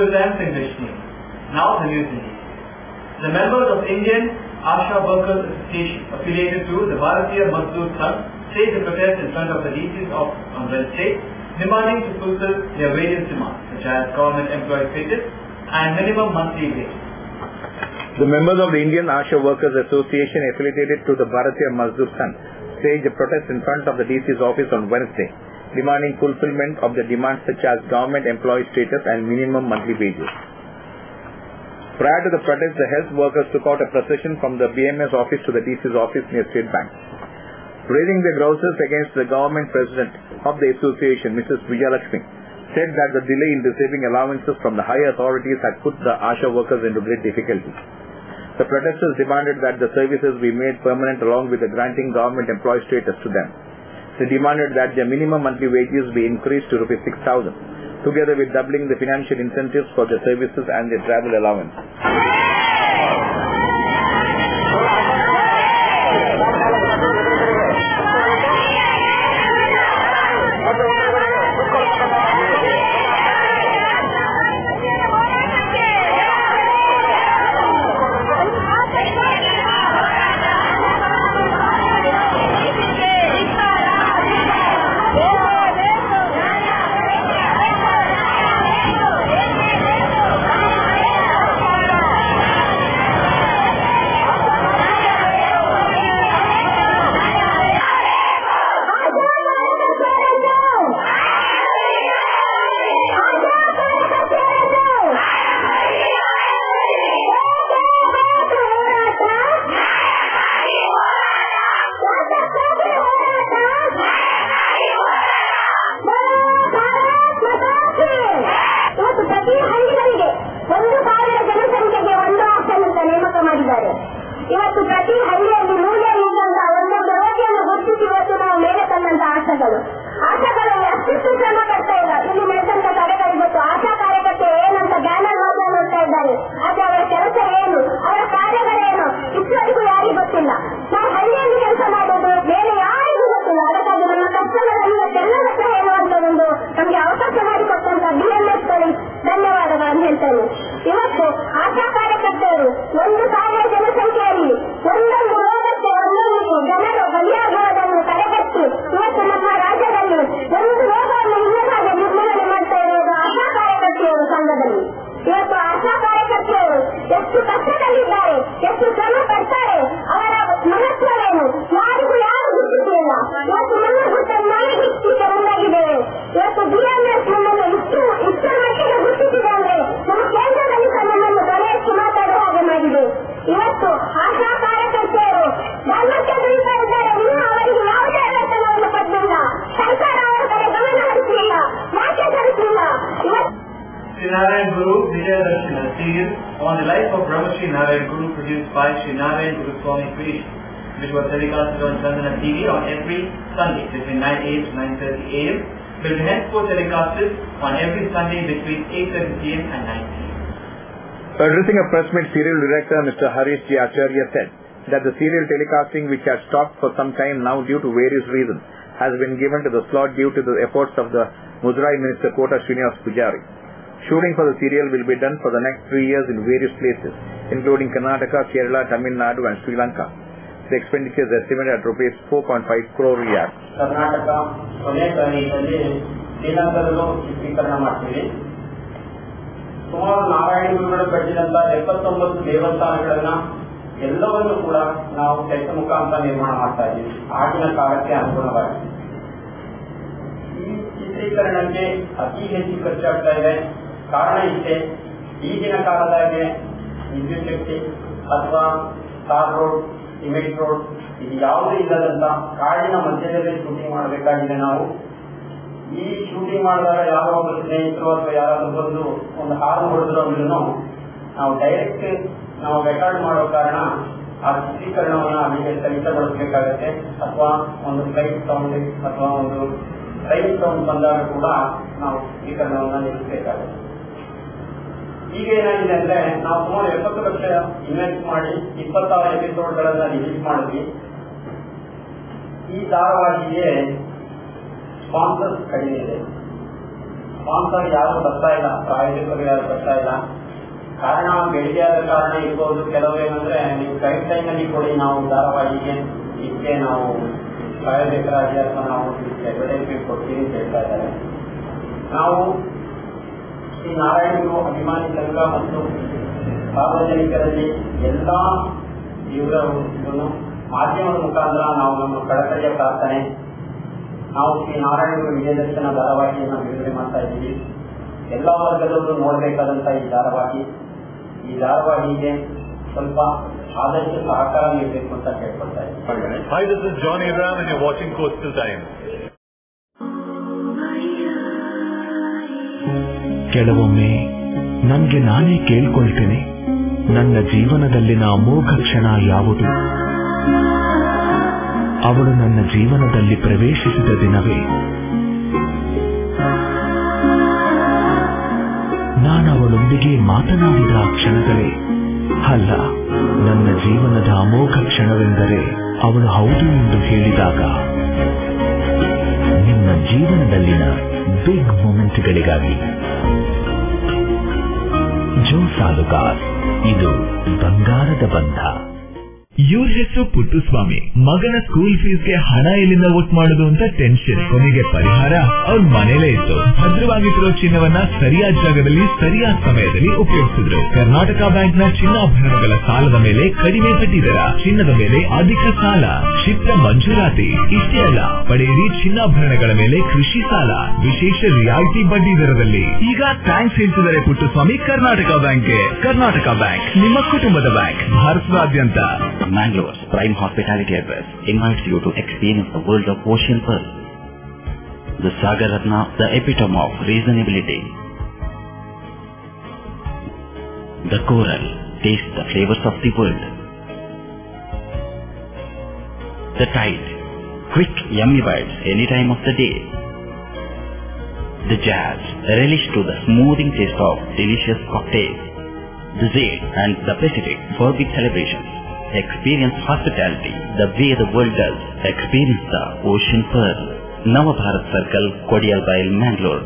programs in Kashmir. Now the news in detail. The members of Indian Asha Workers Association affiliated to the Bharatiya Mazdoor Sangh staged a protest in front of the DC's office on Wednesday, demanding to fulfill their various demands such as government employee status and minimum monthly wage. The members of the Indian Asha Workers Association affiliated to the Bharatiya Mazdoor Sangh staged a protest in front of the DC's office on Wednesday, demanding fulfillment of the demands such as government employee status and minimum monthly wages. Prior to the protest, the health workers took out a procession from the BMS office to the DC's office near State Bank. Raising their grouses against the government president of the association, Mrs. Vijayalakshmi, said that the delay in receiving allowances from the higher authorities had put the Asha workers into great difficulty. The protesters demanded that the services be made permanent along with the granting government employee status to them. They demanded that their minimum monthly wages be increased to Rs 6,000. Together with doubling the financial incentives for their services and their travel allowance. ಇವತ್ತು ಪ್ರತಿ ಹಳ್ಳಿಯಲ್ಲಿ ಮೂಲೆ ಇದ್ದಂತ ಒಂದೊಂದು ರೋಗಿಯನ್ನು ಗುರುತಿಸಿ ಇವತ್ತು ನಾವು ಮೇಲೆ ತಂದಂತ ಆಶಾಗಳಲ್ಲಿ ಅಷ್ಟಿಷ್ಟು ಶ್ರಮ ಪಡ್ತಾ ಇಲ್ಲ. ಇಲ್ಲಿ ನಡೆದಂತ ಕಡೆಗಳು ಇವತ್ತು ಆಶಾ ಕಾರ್ಯಕರ್ತೆ ಏನಂತ ಬ್ಯಾನರ್ ಹೋಗಿ ನೋಡ್ತಾ ಇದ್ದಾರೆ. ಅದು ಅವರ ಕೆಲಸ ಏನು, ಅವರ ಕಾರ್ಯಗಳೇನು ಇಷ್ಟವರೆಗೂ ಯಾರಿಗೂ ಗೊತ್ತಿಲ್ಲ. ನಾವು ಹಳ್ಳಿಯಲ್ಲಿ ಕೆಲಸ ಮಾಡೋದು ಬೇರೆ ಯಾರಿಗೂ ಗೊತ್ತಿಲ್ಲ. ಅದಕ್ಕಾಗಿ ನಮ್ಮ ಕಷ್ಟಗಳನ್ನು ಎಲ್ಲರ ಹತ್ರ ಹೇಳುವಂತ ಒಂದು ನಮಗೆ ಅವಕಾಶ ಮಾಡಿಕೊಟ್ಟಂತ BMS ಗಳಿಗೆ ಧನ್ಯವಾದಗಳನ್ನು ಹೇಳ್ತೇನೆ. ಇವತ್ತು ಆಶಾ ಕಾರ್ಯಕರ್ತೆಯರು 1,000 ಜನಸಂಖ್ಯೆಯಲ್ಲಿ ಒಂದೊಂದು ರೋಗಕ್ಕೆ ಒಂದೊಂದು ಜನರು ಬಲಿಯಾಗುವುದನ್ನು ತಡೆಗಟ್ಟಿ ಇವತ್ತು ನಮ್ಮ ರಾಜ್ಯದಲ್ಲಿ ಒಂದು ರೋಗವನ್ನು ಇನ್ನೊಂದಾಗಿ ನಿರ್ಮೂಲನೆ ಮಾಡ್ತಾ ಇರುವುದು ಆಶಾ ಕಾರ್ಯಕರ್ತೆಯರು ಸಂಘದಲ್ಲಿ. ಇವತ್ತು ಆಶಾ ಕಾರ್ಯಕರ್ತೆಯರು ಎಷ್ಟು ಕಷ್ಟದಲ್ಲಿದ್ದಾರೆ, ಎಷ್ಟು ಶ್ರಮ ಪಡ್ತಾರೆ, ಅವರ ಮಹತ್ವವೇನು ಯಾರಿಗೂ ಯಾರು ಗುರುತಿಸಲಿಲ್ಲ. ಇವತ್ತು ನನ್ನ ಗುರುತನ್ನು ನಾವೇ ಗುರುತಿಸಲಿಕ್ಕೆ ಮುಂದಾಗಿದ್ದೇವೆ. ಇವತ್ತು BMS ನಮ್ಮನ್ನು ಇಷ್ಟರ ಮಟ್ಟಿಗೆ ಗುರುತಿಸಿದೆ ಅಂದ್ರೆ ನಮ್ಮ ಕೇಂದ್ರದಲ್ಲಿ ನಮ್ಮನ್ನು ತಲೆಯೆತ್ತಿ ಮಾತಾಡುವ ಹಾಗೆ ಮಾಡಿದೆ. ಇವತ್ತು ಆಶಾ ಕಾರ್ಯಕರ್ತೆಯರು ಧರ್ಮಕ್ಕೆ ದುಡಿತಾ ಇದ್ದಾರೆ. ಇನ್ನೂ ಅವರಿಗೆ ಯಾವುದೇ ವೇತನವನ್ನು ಪಡೆದಿಲ್ಲ. ಸರ್ಕಾರ ಅವರ ಕಡೆ ಗಮನ ಹರಿಸಲಿಲ್ಲ, ಯಾಕೆ ಹರಿಸಲಿಲ್ಲ. Sri Narayan Guru Vijayadashmi series on the life of Brahmashri Narayan Guru produced by Sri Narayan Guru Swami Creation, which was telecasted on Chandana TV on every Sunday between 9 AM to 9:30 AM, will be henceforth telecasted on every Sunday between 8:30 PM and 9 PM. Addressing a press meet, serial director Mr. Harish G. Acharya said that the serial telecasting, which has stopped for some time now due to various reasons, has been given to the slot due to the efforts of the Muzerai Minister Kota Srinivas Pujari. Shooting for the serial will be done for the next 3 years in various places, including Karnataka, Kerala, Tamil Nadu and Sri Lanka. The expenditure is estimated at Rs 4.5 crore riyals. Karnataka ಕೊನೆ ತಾರೀಖಲ್ಲಿ ಶ್ರೀಲಂಕಾದಲ್ಲೂ ಚಿತ್ರೀಕರಣ ಮಾಡ್ತೀವಿ. ಸುಮಾರು ನಾರಾಯಣ ಗುರುಗಳು ಕಟ್ಟಿದಂತ 79 ದೇವಸ್ಥಾನಗಳನ್ನ ಎಲ್ಲವನ್ನೂ ಕೂಡ ನಾವು set ಮುಖಾಂತರ ನಿರ್ಮಾಣ ಮಾಡ್ತಾ ಇದ್ದೀವಿ ಆಗಿನ ಕಾಲಕ್ಕೆ ಅನುಗುಣವಾಗಿ. ಈ ಚಿತ್ರೀಕರಣಕ್ಕೆ ಅತಿ ಹೆಚ್ಚು ಖರ್ಚಾಗ್ತಾ ಇದೆ. ಕಾರಣ ಇಷ್ಟೇ, ಈಗಿನ ಕಾಲದಾಗೆ ವಿದ್ಯುತ್ ಶಕ್ತಿ ಅಥವಾ ತಾರ್ ರೋಡ್, ಸಿಮೆಂಟ್ ರೋಡ್ ಇದು ಯಾವುದೂ ಇಲ್ಲದಂತ ಕಾಡಿನ ಮಧ್ಯದಲ್ಲಿ ಶೂಟಿಂಗ್ ಮಾಡಬೇಕಾಗಿದೆ. ನಾವು ಈ ಶೂಟಿಂಗ್ ಮಾಡಿದಾಗ ಯಾರೋ ಒಬ್ಬರು ಸ್ನೇಹಿತರು ಅಥವಾ ಯಾರಾದ್ರೂ ಬಂದು ಒಂದು ಹಾರ್ನ್ ಹೊಡೆದ್ರು ಅಂದ್ರೂ ನಾವು ಡೈರೆಕ್ಟ್ ನಾವು ರೆಕಾರ್ಡ್ ಮಾಡೋ ಕಾರಣ ಆ ಚಿತ್ರೀಕರಣವನ್ನು ಅಲ್ಲಿಗೆ ಸ್ಥಗಿತಗೊಳಿಸಬೇಕಾಗತ್ತೆ. ಅಥವಾ ಒಂದು ಫ್ಲೈಟ್ ಸೌಂಡ್ ಅಥವಾ ಒಂದು ಟ್ರೈನ್ ಸೌಂಡ್ ಬಂದಾಗ ಕೂಡ ನಾವು ಚಿತ್ರೀಕರಣವನ್ನು ನಿಲ್ಲಿಸಬೇಕಾಗುತ್ತೆ. ಈಗ ಏನಾಗಿದೆ ಅಂದ್ರೆ ನಾವು ಸುಮಾರು 70 ಲಕ್ಷ ಇನ್ವೆಸ್ಟ್ ಮಾಡಿ 26 ಎಪಿಸೋಡ್ಗಳನ್ನ ರಿಲೀಸ್ ಮಾಡಿದ್ವಿ. ಈ ಧಾರಾವಾಹಿಗೆ ಸ್ಪಾನ್ಸರ್ಸ್ ಕಡಿಮೆ ಇದೆ. ಸ್ಪಾನ್ಸರ್ ಯಾರು ಬರ್ತಾ ಇಲ್ಲ, ಪ್ರಾಯೋಜಕರು ಯಾರು ಬರ್ತಾ ಇಲ್ಲ. ಕಾರಣ ಬೇಡಿಕೆಯಾದ ಕಾರಣ ಇರ್ಬೋದು. ಕೆಲವೇನಂದ್ರೆ ನೀವು ಕರೆಕ್ಟ್ ಟೈಮಲ್ಲಿ ಕೊಡಿ, ನಾವು ಧಾರಾವಾಹಿಗೆ ಇದಕ್ಕೆ ನಾವು ಪ್ರಾಯೋಜಕರಾಗಿ ಅಥವಾ ನಾವು ಅಡ್ವರ್ಟೈಸ್ಮೆಂಟ್ ಕೊಡ್ತೀವಿ ಅಂತ ಹೇಳ್ತಾ ಇದ್ದಾರೆ. ನಾವು ಶ್ರೀ ನಾರಾಯಣಗುರು ಅಭಿಮಾನಿ ಸಂಘ ಮತ್ತು ಸಾರ್ವಜನಿಕರಲ್ಲಿ ಎಲ್ಲ ಇವರ ಮಾಧ್ಯಮದ ಮುಖಾಂತರ ನಾವು ನಮ್ಮ ಕಳಕಳಿಯ ಪ್ರಾರ್ಥನೆ, ನಾವು ಶ್ರೀ ನಾರಾಯಣಗುರು ವಿಜಯದರ್ಶನ ಧಾರಾವಾಹಿಯನ್ನು ಬಿಡುಗಡೆ ಮಾಡ್ತಾ ಇದ್ದೀವಿ. ಎಲ್ಲ ವರ್ಗದವರು ನೋಡಬೇಕಾದಂತ ಈ ಧಾರಾವಾಹಿಗೆ ಸ್ವಲ್ಪ ಆದಷ್ಟು ಸಹಕಾರ ನೀಡಬೇಕು ಅಂತ ಕೇಳ್ಕೊಳ್ತಾ ಇದ್ದೀನಿ. Hi, this is John Abraham and you're watching Coastal Times. ಕೆಲವೊಮ್ಮೆ ನನಗೆ ನಾನೇ ಕೇಳ್ಕೊಳ್ತೇನೆ, ನನ್ನ ಜೀವನದಲ್ಲಿನ ಅಮೋಘ ಕ್ಷಣ ಯಾವುದು? ಅವಳು ನನ್ನ ಜೀವನದಲ್ಲಿ ಪ್ರವೇಶಿಸಿದ ದಿನವೇ. ನಾನು ಅವಳೊಂದಿಗೆ ಮಾತನಾಡಿದ ಆ ಕ್ಷಣಗಳೇ? ಅಲ್ಲ, ನನ್ನ ಜೀವನದ ಅಮೋಘ ಕ್ಷಣವೆಂದರೆ ಅವಳು ಹೌದು ಎಂದು ಹೇಳಿದಾಗ. ನಿಮ್ಮ ಜೀವನದಲ್ಲಿನ ಬಿಗ್ ಮೂಮೆಂಟ್ಗಳಿಗಾಗಿ ಜೋ ಸಾಲುಗಾರ್, ಇದು ಬಂಗಾರದ ಬಂಧ. ಇವ್ರ ಹೆಸರು ಪುಟ್ಟುಸ್ವಾಮಿ. ಮಗನ ಸ್ಕೂಲ್ ಫೀಸ್ಗೆ ಹಣ ಎಲ್ಲಿಂದ ಒಟ್ಟು ಮಾಡೋದು ಅಂತ ಟೆನ್ಷನ್. ಕೊನೆಗೆ ಪರಿಹಾರ ಅವ್ರ ಮನೇಲೇ ಇತ್ತು. ಭದ್ರವಾಗಿಟ್ಟಿರೋ ಚಿನ್ನವನ್ನ ಸರಿಯಾದ ಜಾಗದಲ್ಲಿ ಸರಿಯಾದ ಸಮಯದಲ್ಲಿ ಉಪಯೋಗಿಸಿದ್ರು. ಕರ್ನಾಟಕ ಬ್ಯಾಂಕ್ನ ಚಿನ್ನಾಭರಣಗಳ ಸಾಲದ ಮೇಲೆ ಕಡಿಮೆ ಬಡ್ಡಿ ದರ, ಚಿನ್ನದ ಮೇಲೆ ಅಧಿಕ ಸಾಲ, ಕ್ಷಿಪ್ರ ಮಂಜೂರಾತಿ. ಇಷ್ಟೇ ಅಲ್ಲ, ಪಡೆಯಿರಿ ಚಿನ್ನಾಭರಣಗಳ ಮೇಲೆ ಕೃಷಿ ಸಾಲ ವಿಶೇಷ ರಿಯಾಯಿತಿ ಬಡ್ಡಿ ದರದಲ್ಲಿ. ಈಗ ಥ್ಯಾಂಕ್ಸ್ ಹೇಳ್ತಿದ್ದಾರೆ ಪುಟ್ಟುಸ್ವಾಮಿ ಕರ್ನಾಟಕ ಬ್ಯಾಂಕ್ಗೆ. ಕರ್ನಾಟಕ ಬ್ಯಾಂಕ್ ನಿಮ್ಮ ಕುಟುಂಬದ ಬ್ಯಾಂಕ್, ಭಾರತದಾದ್ಯಂತ. Mangalore's prime hospitality address invites you to experience the world of Ocean Pearl. The Sagar Ratna, the epitome of reasonability. The coral, taste the flavors of the world. The tide, quick yummy bites any time of the day. The jazz, relish to the smoothing taste of delicious cocktails. The Zade and the Pacific for big celebrations. Experience hospitality the way the world does. Experience the Ocean Pearl. Navabharat Circle, Kodiyalbail, Mangalore.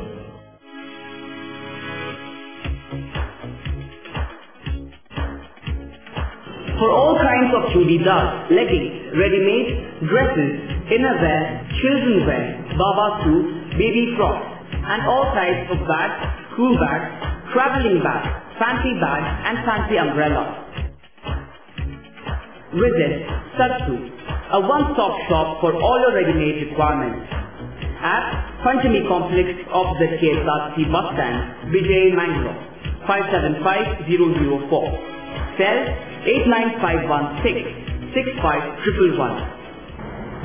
For all kinds of chudidar, leggings, ready-made, dresses, innerwear, children's wear, baba suits, baby frocks, and all types of bags, school bags, traveling bags, fancy bags, and fancy umbrellas. Visit Satsu, a one-stop shop for all your ready-made requirements at Panchami Complex of the KSRTC bus stand, Vijay, Mangalore, 575004. Cell 89516-65111.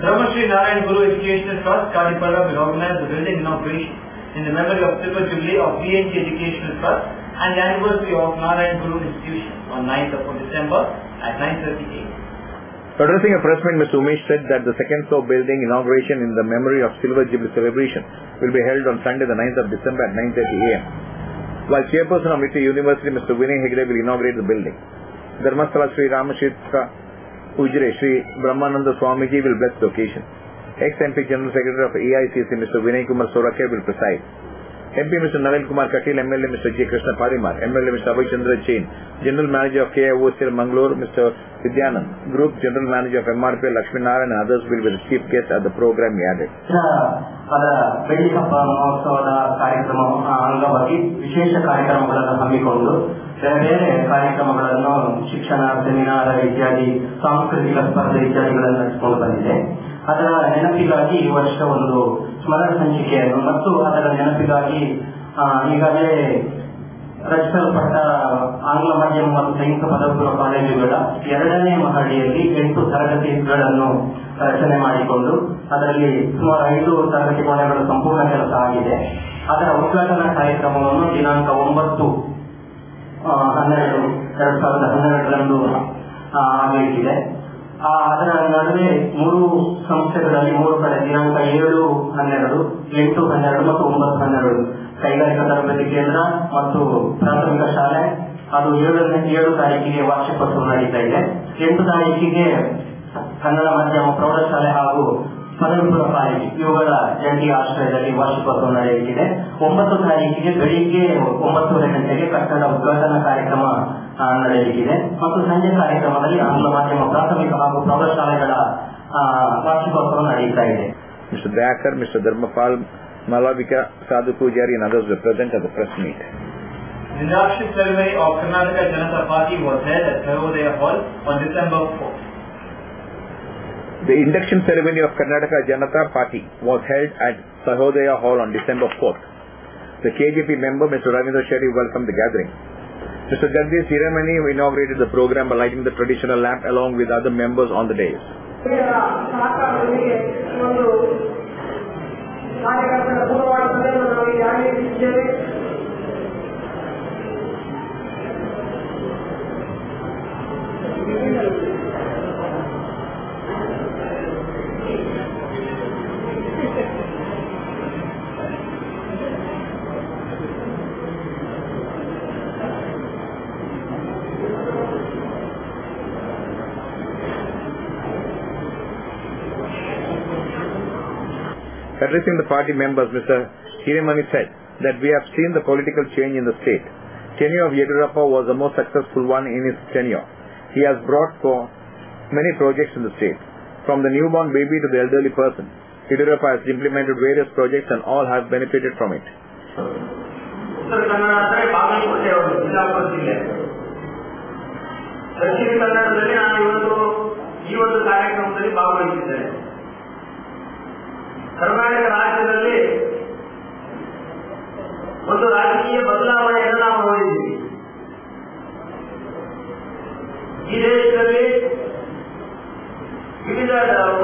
Brahma Sri Narayan Guru Educational Trust, Kadipara will organize the building inauguration in the memory of Silver Jubilee of BNG Educational Trust and the anniversary of Narayan Guru Institution on 9th of December at 9:30 a.m. Addressing a press meet, Mr. Umesh said that the second floor building inauguration in the memory of Silver Jubilee celebration will be held on Sunday the 9th of December at 9:30 a.m. While Chairperson of Mitra University, Mr. Vinay Hegde will inaugurate the building. Dharmasthala Sri Ramashitra Ujre Sri Brahmananda Swamiji will bless the occasion. Ex-MP General Secretary of AICC, Mr. Vinay Kumar Sorakia will preside. MP Mr. Nalin Kumar Katil, MLA Mr. J. Krishna Parimar, MLA Mr. Abhay Chandra Chain, General Manager of KIOCL Mangalore Mr. Vidyanand, Group General Manager of MRPL Lakshmi Narayan and others will be the chief guests at the program added. ಅದರ ಬೆಳ್ಳಿ ಹಬ್ಬ ಮಹೋತ್ಸವದ ಕಾರ್ಯಕ್ರಮ ಅಂಗವಾಗಿ ವಿಶೇಷ ಕಾರ್ಯಕ್ರಮಗಳನ್ನು ಹಮ್ಮಿಕೊಂಡು ಬೇರೆ ಬೇರೆ ಕಾರ್ಯಕ್ರಮಗಳನ್ನು ಶಿಕ್ಷಣ, ಸೆಮಿನಾರ್ ಇತ್ಯಾದಿ ಸಾಂಸ್ಕೃತಿಕ ಸ್ಪರ್ಧೆ ಇತ್ಯಾದಿಗಳನ್ನು ನಡೆಸಿಕೊಂಡು ಬಂದಿದೆ. ಅದರ ನೆನಪಿಗಾಗಿ ಈ ವರ್ಷ ಒಂದು ಸ್ಮರಣ ಸಂಚಿಕೆಯನ್ನು ಮತ್ತು ಅದರ ನೆನಪಿಗಾಗಿ ಈಗಾಗಲೇ ರಚಿಸಲ್ಪಟ್ಟ ಆಂಗ್ಲ ಮಾಧ್ಯಮ ಮತ್ತು ಸೈನಿಕ ಪದವಿಪೂರ್ವ ಕಾಲೇಜುಗಳ 2ನೇ ಮಹಡಿಯಲ್ಲಿ 8 ತರಗತಿಗಳನ್ನು ರಚನೆ ಮಾಡಿಕೊಂಡು ಅದರಲ್ಲಿ ಸುಮಾರು 5 ತರಗತಿ ಕೋಣೆಗಳು ಸಂಪೂರ್ಣ ಕೆಲಸ ಆಗಿದೆ. ಅದರ ಉದ್ಘಾಟನಾ ಕಾರ್ಯಕ್ರಮವನ್ನು ದಿನಾಂಕ 9/12/2012 ಆಗಲಿದೆ. ಅದರ ನಡುವೆ 3 ಸಂಸ್ಥೆಗಳಲ್ಲಿ 3 ಕಡೆ ದಿನಾಂಕ 7/12, 8/12 ಮತ್ತು 9/12 ಕೈಗಾರಿಕಾ ತರಬೇತಿ ಕೇಂದ್ರ ಮತ್ತು ಪ್ರಾಥಮಿಕ ಶಾಲೆ. ಅದು 7 ತಾರೀಕಿಗೆ ವಾರ್ಷಿಕೋತ್ಸವ ನಡೀತಾ ಇದೆ. 8 ತಾರೀಕಿಗೆ ಕನ್ನಡ ಮಾಧ್ಯಮ ಪ್ರೌಢಶಾಲೆ ಹಾಗೂ ಮದನಪುರ ಪಾಲಿಕೆ ಇವುಗಳ ಜಂಟಿ ಆಶ್ರಯದಲ್ಲಿ ವಾರ್ಷಿಕೋತ್ಸವ ನಡೆಯುತ್ತಿದೆ. 9 ತಾರೀಕಿಗೆ ಬೆಳಿಗ್ಗೆ 9:30 ಗಂಟೆಗೆ ಕಟ್ಟಡ ಉದ್ಘಾಟನಾ ಕಾರ್ಯಕ್ರಮ ನಡೆಯಲಿದೆ ಮತ್ತು ಸಂಜೆ ಕಾರ್ಯಕ್ರಮದಲ್ಲಿ ಆಂಗ್ಲ ಮಾಧ್ಯಮ ಪ್ರಾಥಮಿಕ ಹಾಗೂ ಪ್ರೌಢಶಾಲೆಗಳ ವಾರ್ಷಿಕೋತ್ಸವ ನಡೆಯುತ್ತಾ ಇದೆ. Mr. Dayakar, Mr. Dharmapal, Malavika, Sadhu Pujari and others were present at the press meet. The induction ceremony of Karnataka Janata Party was held at Sahodaya Hall on December 4th. The induction ceremony of Karnataka Janata Party was held at Sahodaya Hall on December 4th. The KJP member, Mr. Ravindra Shetty, welcomed the gathering. Mr. Jagdish Hiramani inaugurated the program by lighting the traditional lamp along with other members on the dais. Addressing the party members, Mr. Hiramani said that we have seen the political change in the state. Tenure of Yediyurappa was the most successful one in his tenure. He has brought for many projects in the state, from the newborn baby to the elderly person. Yediyurappa has implemented various projects and all have benefited from it. Uttara Kannada ಅಂದರೆ ಬಾಗಲಕೋಟೆ ಅವರು ಬಿಜಾಪುರ ಜಿಲ್ಲೆ. ದಕ್ಷಿಣ ಕನ್ನಡದಲ್ಲಿ ನಾನು ಈ ಒಂದು ಕಾರ್ಯಕ್ರಮದಲ್ಲಿ ಭಾಗವಹಿಸಿದ್ದೇನೆ. ಕರ್ನಾಟಕ ರಾಜ್ಯದಲ್ಲಿ ಒಂದು ರಾಜಕೀಯ ಬದಲಾವಣೆಯನ್ನು ನಾವು ನೋಡಿದ್ದೀವಿ. ಈ ದೇಶದಲ್ಲಿ ವಿವಿಧ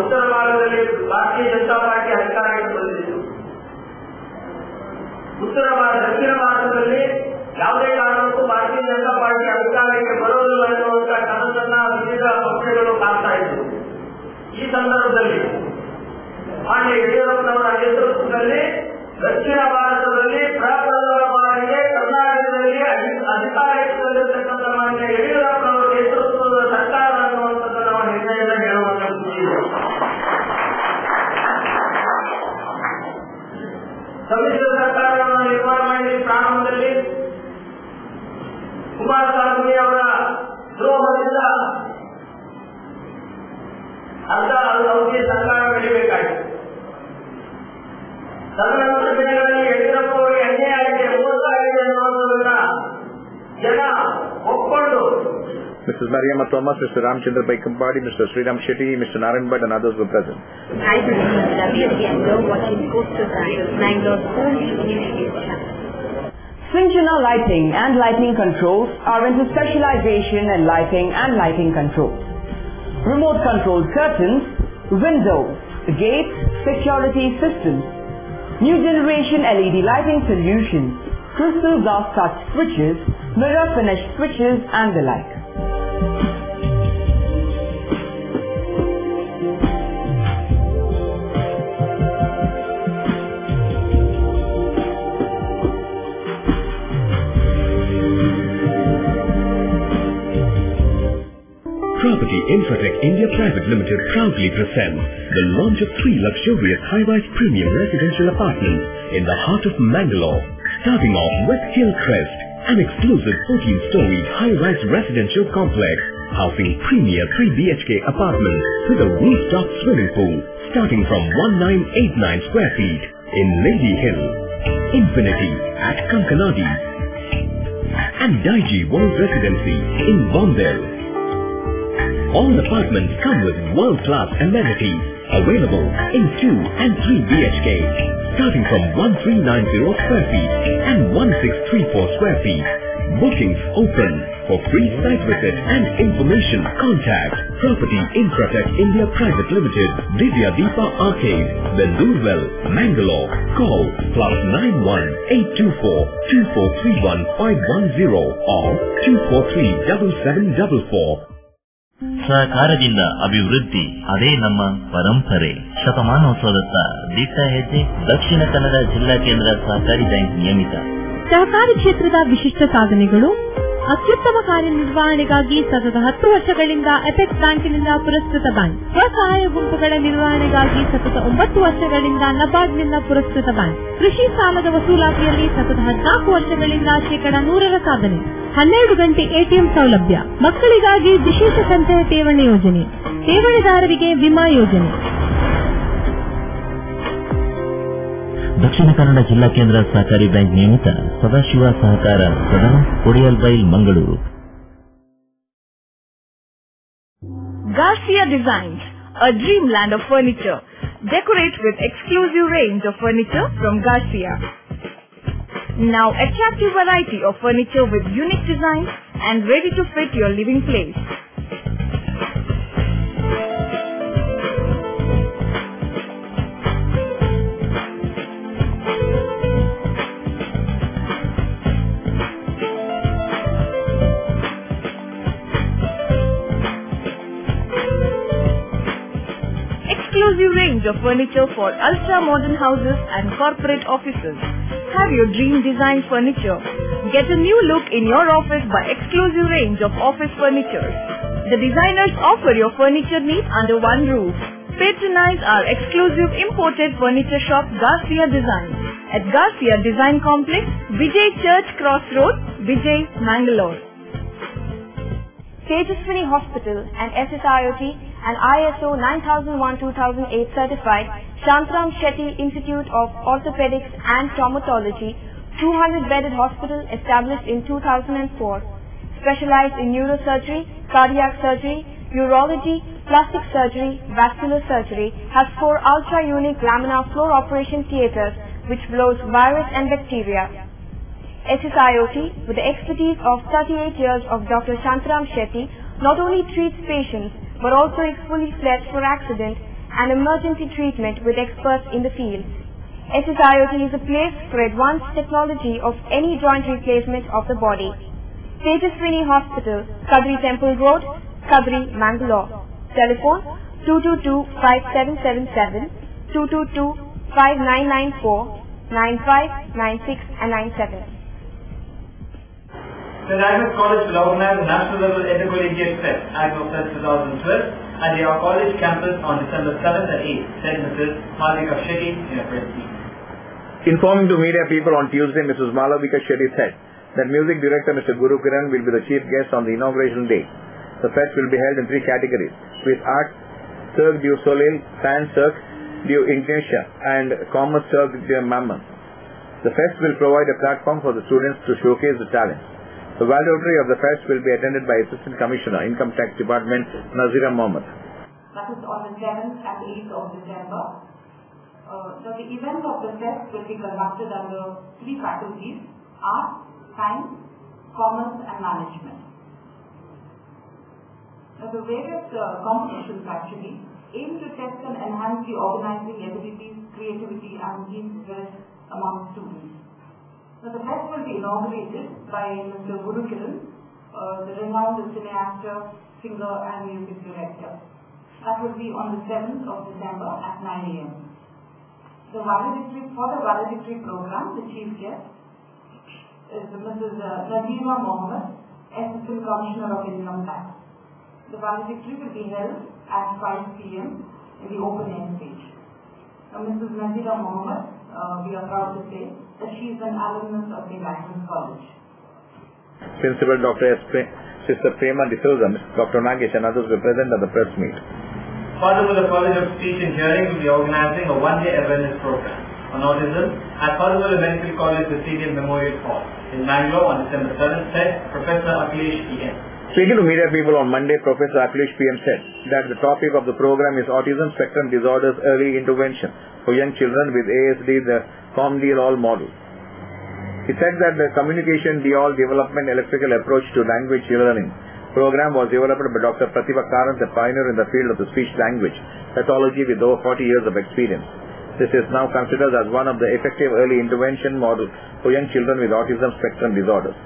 ಉತ್ತರ ಭಾಗದಲ್ಲಿ ಭಾರತೀಯ ಜನತಾ ಪಾರ್ಟಿ ಅಧಿಕಾರಕ್ಕೆ ಬಂದಿತ್ತು. ದಕ್ಷಿಣ ಭಾರತದಲ್ಲಿ ಯಾವುದೇ ಕಾರಣಕ್ಕೂ ಭಾರತೀಯ ಜನತಾ ಪಾರ್ಟಿ ಅಧಿಕಾರಕ್ಕೆ ಬರೋದಿಲ್ಲ ಎನ್ನುವಂತಹ ಕನಸನ್ನ ವಿವಿಧ ಪಕ್ಷಗಳು ಕಾಣ್ತಾ ಇದ್ದವು. ಈ ಸಂದರ್ಭದಲ್ಲಿ ಮಾನ್ಯ ಯಡಿಯೂರಪ್ಪನವರ ನೇತೃತ್ವದಲ್ಲಿ ದಕ್ಷಿಣ ಭಾರತದಲ್ಲಿ ಪ್ರಪ್ರಥಮ ಬಾರಿಗೆ ಕರ್ನಾಟಕದಲ್ಲಿ ಅಧಿಕಾರಕ್ಕೆ ಬಂದಿರತಕ್ಕಂಥ ಮಾನ್ಯ ಯಡಿಯೂರಪ್ಪನವರ ನೇತೃತ್ವದ ಸರ್ಕಾರ ಅನ್ನುವಂಥದ್ದು ನಾವು ನಿರ್ಣಯದ ಹೇಳುವಂತಿದ್ದೇವೆ. ಸಮ್ಮಿಶ್ರ ಸರ್ಕಾರವನ್ನು ನಿರ್ಮಾಣ ಮಾಡಿದ ಪ್ರಾರಂಭದಲ್ಲಿ ಕುಮಾರಸ್ವಾಮಿ ಅವರ ದ್ರೋಹದಿಂದ ಅರ್ಧ ಅವಧಿಯ ಸರ್ಕಾರ ಬೆಳಿಬೇಕಾಯಿತು. ತದನಂತರ ದಿನಗಳಲ್ಲಿ ಯಡಿಯೂರಪ್ಪ ಅವರಿಗೆ ಅನ್ಯಾಯ ಆಗಿದೆ, ಮೋಸ ಆಗಿದೆ ಅನ್ನುವುದನ್ನ ಜನ ಒಪ್ಪಿಕೊಂಡು Mrs. Mariamma Thomas, Mr. Ramchandra Baikampadi, Mr. Sriram Shetty, Mr. Narayan Bhatt and others were present. Hi, this is Ravi again. You're watching Coastal Times, Bangalore's only news channel. Syngenta Lighting and Lighting Controls are into specialization in lighting and lighting controls. Remote controlled curtains, windows, gates, security systems, new generation LED lighting solutions, crystal glass touch switches, mirror finished switches and the like. Property Infratech India Private Limited proudly presents the launch of 3 luxurious high-rise premium residential apartments in the heart of Mangalore. Starting off with Hillcrest, an exclusive 14-storied high-rise residential complex housing premier 3 BHK apartments with a rooftop swimming pool starting from 1989 square feet in Lady Hill, Infinity at Kankanadi, and Daiji World Residency in Bondel. All apartments come with world-class amenities available in 2 and 3 BHK starting from 1390 square feet and 1634 square feet. Bookings open. For free site visit and information, contact Property Infratech India Private Limited, Divya Deepa Arcade, Vendurwell, Mangalore. Call +91-824-2431-510 or 243-7744. ಸಹಕಾರದಿಂದ ಅಭಿವೃದ್ಧಿ, ಅದೇ ನಮ್ಮ ಪರಂಪರೆ. ಶತಮಾನೋತ್ಸವದತ್ತ ದಿಟ್ಟ ಹೆಜ್ಜೆ. ದಕ್ಷಿಣ ಕನ್ನಡ ಜಿಲ್ಲಾ ಕೇಂದ್ರ ಸಹಕಾರಿ ಬ್ಯಾಂಕ್ ನಿಯಮಿತ. ಸಹಕಾರಿ ಕ್ಷೇತ್ರದ ವಿಶಿಷ್ಟ ಸಾಧನೆಗಳು, ಅತ್ಯುತ್ತಮ ಕಾರ್ಯನಿರ್ವಹಣೆಗಾಗಿ ಸತತ 10 ವರ್ಷಗಳಿಂದ ಅಪೆಕ್ಸ್ ಬ್ಯಾಂಕಿನಿಂದ ಪುರಸ್ಕೃತ ಬ್ಯಾಂಕ್. ಸ್ವಸಹಾಯ ಗುಂಪುಗಳ ನಿರ್ವಹಣೆಗಾಗಿ ಸತತ 9 ವರ್ಷಗಳಿಂದ ನಬಾರ್ಡ್ನಿಂದ ಪುರಸ್ಕೃತ ಬ್ಯಾಂಕ್. ಕೃಷಿ ಸಾಲದ ವಸೂಲಾತಿಯಲ್ಲಿ ಸತತ 14 ವರ್ಷಗಳಿಂದ 100% ಸಾಧನೆ. 12 ಗಂಟೆ ಎಟಿಎಂ ಸೌಲಭ್ಯ. ಮಕ್ಕಳಿಗಾಗಿ ವಿಶೇಷ ಸಂಚಯ ಠೇವಣಿ ಯೋಜನೆ, ಠೇವಣಿದಾರರಿಗೆ ವಿಮಾ ಯೋಜನೆ. ದಕ್ಷಿಣ ಕನ್ನಡ ಜಿಲ್ಲಾ ಕೇಂದ್ರ ಸಹಕಾರಿ ಬ್ಯಾಂಕ್ ನಿಯಮಿತ ಸದಾಶಿವ ಸಹಕಾರ ಸದನ Kodialbail Mangaluru. Garcia Designs, a dreamland of furniture. Decorate with exclusive range of furniture from Garcia. Now attractive variety of furniture with unique designs and ready to fit your living place. Exclusive range of furniture for ultra-modern houses and corporate offices. Have your dream design furniture. Get a new look in your office by exclusive range of office furniture. The designers offer your furniture needs under one roof. Patronize our exclusive imported furniture shop Garcia Design at Garcia Design Complex, Vijay Church Cross Road, Vijay, Mangalore. Tejaswini Hospital and SSIOT and ISO 9001-2008 certified Shantram Shetty Institute of Orthopedics and Traumatology, 200-bedded hospital established in 2004. Specialized in neurosurgery, cardiac surgery, urology, plastic surgery, vascular surgery, has 4 ultra-unique laminar floor operation theatres which blows virus and bacteria. SSIOT, with the expertise of 38 years of Dr. Shantram Shetty, not only treats patients but also is fully fledged for accident and emergency treatment with experts in the field. SSIOT is a place for advanced technology of any joint replacement of the body. Tejaswini Hospital, Kadri Temple Road, Kadri, Mangalore. Telephone 222-5777, 222-5994, 95, 96 and 97. The Agnes College will organize a national level Intercollegiate Fest, AgnoFest 2012, at the college campus on December 7th and 8th, said Mrs. Malavika Shetty in a press release. Informing to media people on Tuesday, Mrs. Malavika Shetty said that music director Mr. Guru Kiran will be the chief guest on the inauguration day. The fest will be held in 3 categories, with Art, Cirque du Soleil, Science Cirque du Ignatia, and Commerce Cirque du Mammon. The fest will provide a platform for the students to showcase the talents. The valedictory of the fest will be attended by Assistant Commissioner, Income Tax Department, Nazira Mohammed. That is on the 7th and 8th of December. The event of the fest will be conducted under 3 faculties: Art, Science, Commerce and Management. The various competitions actually aim to test and enhance the organizing abilities, creativity and team spirit among students. The fest will be inaugurated by Mr. Guru Kiran, the renowned cineast, singer and music director. That will be on the 7th of December at 9 a.m. For the valedictory program, the chief guest is Mrs. Nazira Mohammed, Assistant Commissioner of Income Tax. The valedictory will be held at 5 p.m. in the open air stage. Mrs. Nazira Mohammed, we are proud to say that she is an alumnus of the Agnes College. Principal Dr. Sister Prema D'Souza, Dr. Nagesh and others were present at the press meet. Furthermore, the College of Speech and Hearing will be organizing a one-day awareness program on autism at Furthermore Medical College Stadium Memorial Hall in Mangalore on December 7th, said Professor Akhilesh PM. Speaking to media people on Monday, Professor Akhilesh PM said that the topic of the program is Autism Spectrum Disorders Early Intervention for Young Children with ASD, the COMDEAL model. He said that the Communication DEAL Development Electrical Approach to Language Learning program was developed by Dr. Pratibha Karant, a pioneer in the field of the speech-language pathology with over 40 years of experience. This is now considered as one of the effective early intervention models for young children with autism spectrum disorders.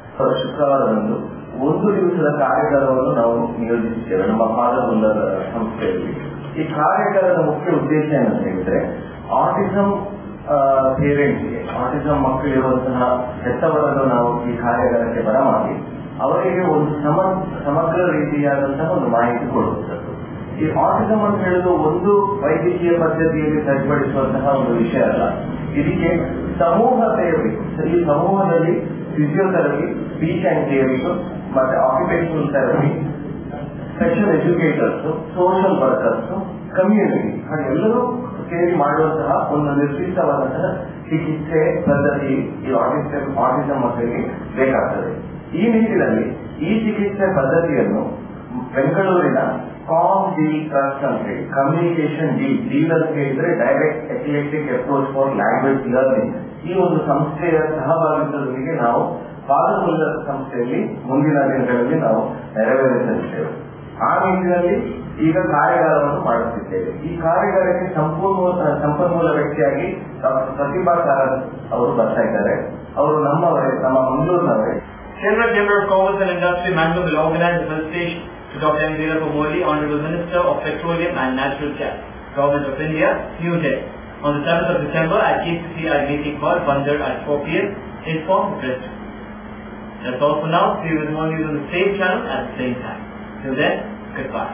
ಒಂದು ದಿವಸದ ಕಾರ್ಯಾಗಾರವನ್ನು ನಾವು ನಿಯೋಜಿಸಿದ್ದೇವೆ ನಮ್ಮ ಪಾದವೊಂದರ ಸಂಸ್ಥೆಯಲ್ಲಿ. ಈ ಕಾರ್ಯಾಗಾರದ ಮುಖ್ಯ ಉದ್ದೇಶ ಏನಂತ ಹೇಳಿದ್ರೆ, ಆಟಿಸಂ ಪೇರೆಂಟ್ಸ್ಗೆ, ಆಟಿಸಂ ಮಕ್ಕಳಿರುವಂತಹ ಹೆತ್ತವರನ್ನು ನಾವು ಈ ಕಾರ್ಯಾಗಾರಕ್ಕೆ ಬರಮಾಡಿ ಅವರಿಗೆ ಒಂದು ಸಮಗ್ರ ರೀತಿಯಾದಂತಹ ಒಂದು ಮಾಹಿತಿ ಕೊಡುವಂಥದ್ದು. ಈ ಆಟಿಸಮ್ ಅಂತ ಹೇಳುವುದು ಒಂದು ವೈದ್ಯಕೀಯ ಪದ್ಧತಿಯಲ್ಲಿ ಸರಿಪಡಿಸುವಂತಹ ಒಂದು ವಿಷಯ ಅಲ್ಲ. ಇದಕ್ಕೆ ಸಮೂಹ ಬೇಕು. ಈ ಸಮೂಹದಲ್ಲಿ ಫಿಸಿಯೋಥೆರಪಿ, ಸ್ಪೀಚ್ ಅಂಡ್ ಥಿಯರಿಸ್, ಮತ್ತೆ occupational therapy, special educators, social workers, community ಹಾಗೆಲ್ಲರೂ ಸೇರಿ ಮಾಡುವಂತಹ ಒಂದು ನಿರ್ದಿಷ್ಟವಾದಂತಹ ಚಿಕಿತ್ಸೆ ಪದ್ಧತಿ ಈ ಆಟಿಸಮ್ ಮಕ್ಕಳಿಗೆ ಬೇಕಾಗ್ತದೆ. ಈ ನಿಟ್ಟಿನಲ್ಲಿ ಈ ಚಿಕಿತ್ಸೆ ಪದ್ಧತಿಯನ್ನು ಬೆಂಗಳೂರಿನ COM-D ಟ್ರಸ್ಟ್ ಅಂತ ಹೇಳಿ, ಕಮ್ಯುನಿಕೇಶನ್ ಡೀಲ್ ಅಂತ ಹೇಳಿದ್ರೆ direct eclectic approach for language learning, ಈ ಒಂದು ಸಂಸ್ಥೆಯ ಸಹಭಾಗಿತ್ವದೊಂದಿಗೆ ನಾವು ಪಾದಮೂಲ ಸಂಸ್ಥೆಯಲ್ಲಿ ಮುಂದಿನ ದಿನಗಳಲ್ಲಿ ನಾವು ನೆರವೇರಿಸಲಿದ್ದೇವೆ. ಆ ನಿಟ್ಟಿನಲ್ಲಿ ಈಗ ಕಾರ್ಯಾಗಾರವನ್ನು ಮಾಡುತ್ತಿದ್ದೇವೆ. ಈ ಕಾರ್ಯಾಗಾರಕ್ಕೆ ಸಂಪನ್ಮೂಲ ವ್ಯಕ್ತಿಯಾಗಿ ಪ್ರತಿಭಾ ಕಾರಂತ್ ಅವರು ಬರ್ತಾ ಇದ್ದಾರೆ. ಅವರು ನಮ್ಮ ಮಂಗಳೂರಿನವರೇ. Children Chamber of Commerce and Industry Mangalore will organize a visitation to Dr. M. Veerappa Moily, Honorable Minister of Petroleum and Natural Gas, Government of India, New Delhi, on the 7th of December at KCCI meeting hall, Bandar at 4 p.m. Inform the President. That's all for now. See you with more news on the same channel at the same time. Till then, goodbye.